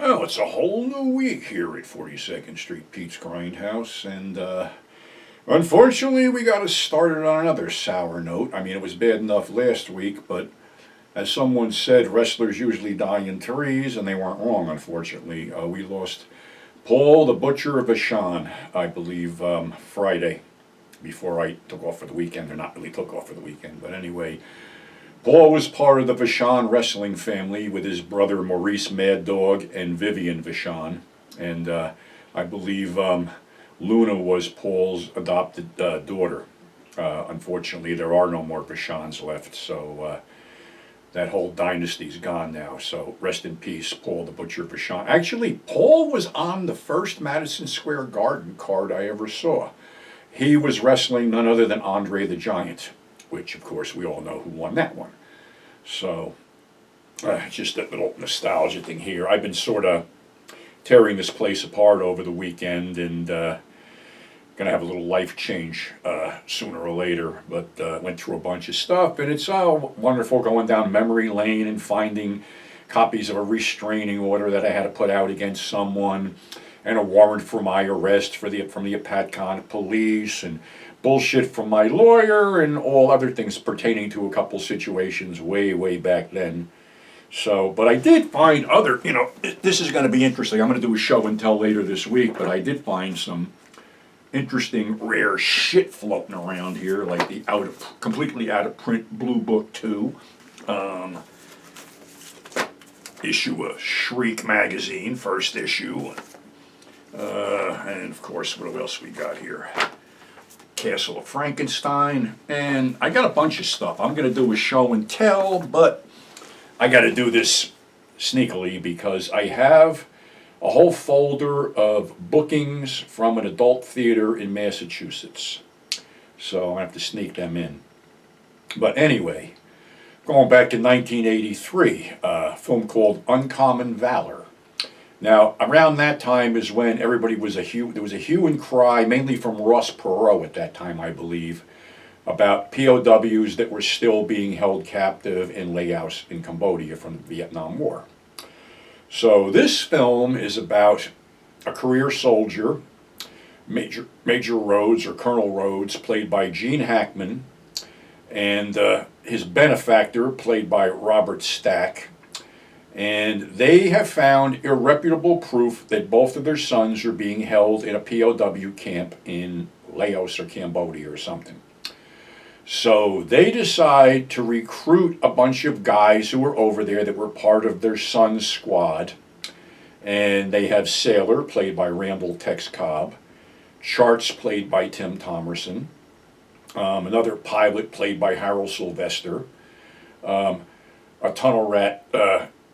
Well, it's a whole new week here at 42nd Street Pete's Grindhouse, and unfortunately we got us started on another sour note. I mean, it was bad enough last week, but as someone said, wrestlers usually die in threes, and they weren't wrong, unfortunately. We lost Paul the Butcher of Vashon, I believe, Friday, before I took off for the weekend, or not really took off for the weekend, but anyway. Paul was part of the Vashon wrestling family with his brother Maurice Mad Dog and Vivian Vashon. And I believe Luna was Paul's adopted daughter. Unfortunately, there are no more Vashons left, so that whole dynasty's gone now. So rest in peace, Paul the Butcher Vashon. Actually, Paul was on the first Madison Square Garden card I ever saw. He was wrestling none other than Andre the Giant, which, of course, we all know who won that one. So, just that little nostalgia thing here. I've been sort of tearing this place apart over the weekend, and going to have a little life change sooner or later. But went through a bunch of stuff, and it's wonderful going down memory lane and finding copies of a restraining order that I had to put out against someone, and a warrant for my arrest from the Apatcon police, and bullshit from my lawyer, and all other things pertaining to a couple situations way back then. So, but I did find other, this is going to be interesting. I'm going to do a show and tell later this week, but I did find some interesting rare shit floating around here, like the completely out of print Blue Book 2 issue of Shriek magazine, first issue. And of course, what else we got here? Castle of Frankenstein, and I got a bunch of stuff. I'm going to do a show and tell, but I got to do this sneakily because I have a whole folder of bookings from an adult theater in Massachusetts. So I have to sneak them in. But anyway, going back to 1983, a film called Uncommon Valor. Now, around that time is when everybody was there was a hue and cry, mainly from Ross Perot at that time, I believe, about POWs that were still being held captive in Laos in Cambodia from the Vietnam War. So this film is about a career soldier, Major Rhodes, or Colonel Rhodes, played by Gene Hackman, and his benefactor, played by Robert Stack. And they have found irreputable proof that both of their sons are being held in a POW camp in Laos or Cambodia or something. So they decide to recruit a bunch of guys who were over there that were part of their son's squad. And they have Sailor, played by Randall Tex Cobb, Charts, played by Tim Thomerson, another pilot, played by Harold Sylvester, a tunnel rat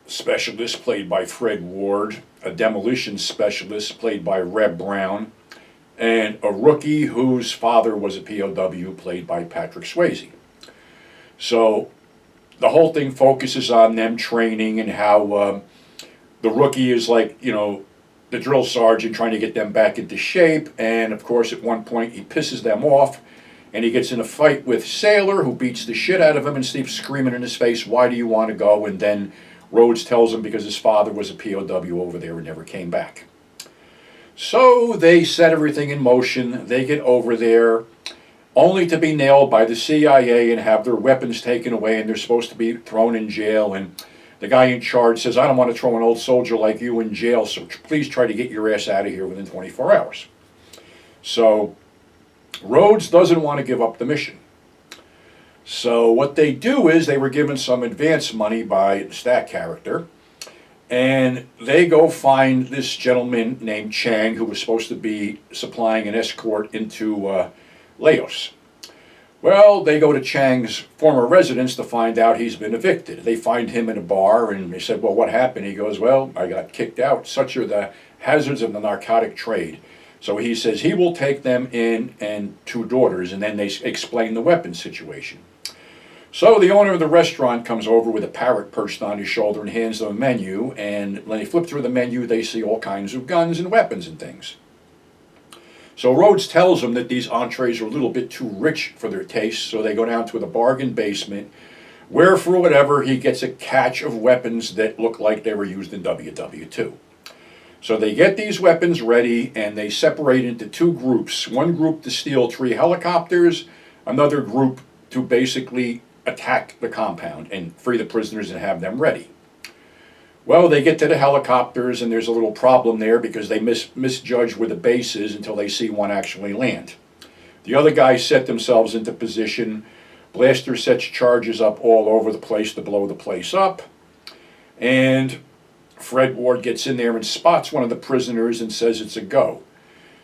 specialist, played by Fred Ward, a demolition specialist, played by Reb Brown, and a rookie whose father was a POW, played by Patrick Swayze. So the whole thing focuses on them training and how the rookie is like, the drill sergeant trying to get them back into shape, and of course at one point he pisses them off, and he gets in a fight with Sailor, who beats the shit out of him and keeps screaming in his face, "Why do you want to go?" And then Rhodes tells him because his father was a POW over there and never came back. So they set everything in motion. They get over there, only to be nailed by the CIA and have their weapons taken away, and they're supposed to be thrown in jail. And the guy in charge says, "I don't want to throw an old soldier like you in jail, so please try to get your ass out of here within 24 hours. So Rhodes doesn't want to give up the mission. So what they do is they were given some advance money by the Stack character, and they go find this gentleman named Chang, who was supposed to be supplying an escort into Laos. Well, they go to Chang's former residence to find out he's been evicted. They find him in a bar, and they said, "Well, what happened?" He goes, "Well, I got kicked out. Such are the hazards of the narcotic trade." So he says he will take them in and two daughters, and then they explain the weapons situation. So the owner of the restaurant comes over with a parrot perched on his shoulder and hands them a menu, and when they flip through the menu, they see all kinds of guns and weapons and things. So Rhodes tells them that these entrees are a little bit too rich for their taste, so they go down to the bargain basement, where for whatever he gets a catch of weapons that look like they were used in WW2. So they get these weapons ready and they separate into two groups. One group to steal 3 helicopters, another group to basically attack the compound and free the prisoners and have them ready. Well, they get to the helicopters and there's a little problem there because they misjudge where the base is until they see one actually land. The other guys set themselves into position. Blaster sets charges up all over the place to blow the place up. And Fred Ward gets in there and spots one of the prisoners and says it's a go.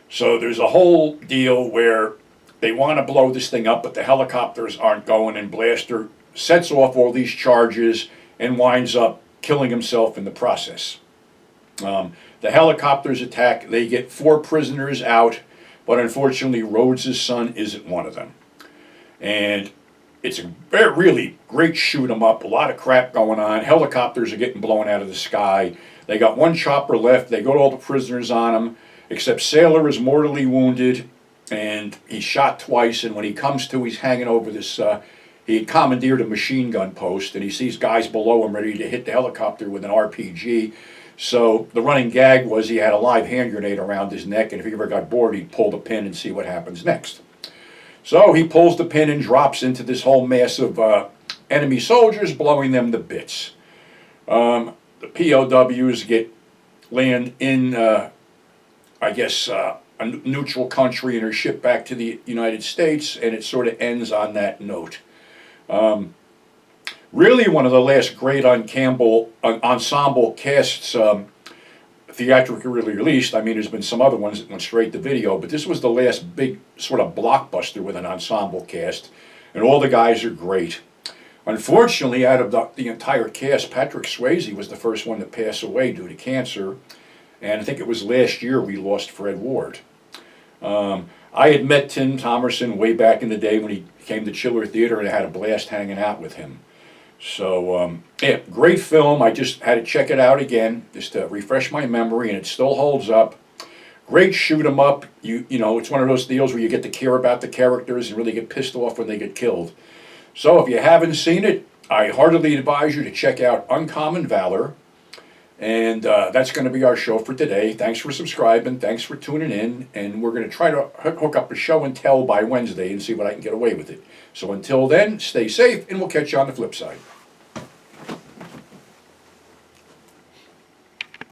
So there's a whole deal where they want to blow this thing up, but the helicopters aren't going, and Blaster sets off all these charges and winds up killing himself in the process. The helicopters attack. They get 4 prisoners out, but unfortunately Rhodes' son isn't one of them. And it's a really great shoot 'em up, a lot of crap going on. Helicopters are getting blown out of the sky. They got one chopper left. They got all the prisoners on him, except Sailor is mortally wounded, and he's shot twice, and when he comes to, he's hanging over this, he had commandeered a machine gun post, and he sees guys below him ready to hit the helicopter with an RPG. So the running gag was he had a live hand grenade around his neck, and if he ever got bored, he'd pull the pin and see what happens next. So he pulls the pin and drops into this whole mass of enemy soldiers, blowing them to bits. The POWs land in, I guess, a neutral country and are shipped back to the United States, and it sort of ends on that note. Really one of the last great ensemble casts theatrically released. I mean, there's been some other ones that went straight to video, but this was the last big sort of blockbuster with an ensemble cast, and all the guys are great. Unfortunately, out of the entire cast, Patrick Swayze was the first one to pass away due to cancer, and I think it was last year we lost Fred Ward. I had met Tim Thomerson way back in the day when he came to Chiller Theater, and I had a blast hanging out with him. So, yeah, great film. I just had to check it out again, just to refresh my memory, and it still holds up. Great shoot 'em up. You know, it's one of those deals where you get to care about the characters and really get pissed off when they get killed. So if you haven't seen it, I heartily advise you to check out Uncommon Valor. And that's going to be our show for today. Thanks for subscribing. Thanks for tuning in. And we're going to try to hook up a show and tell by Wednesday and see what I can get away with it. So until then, stay safe, and we'll catch you on the flip side.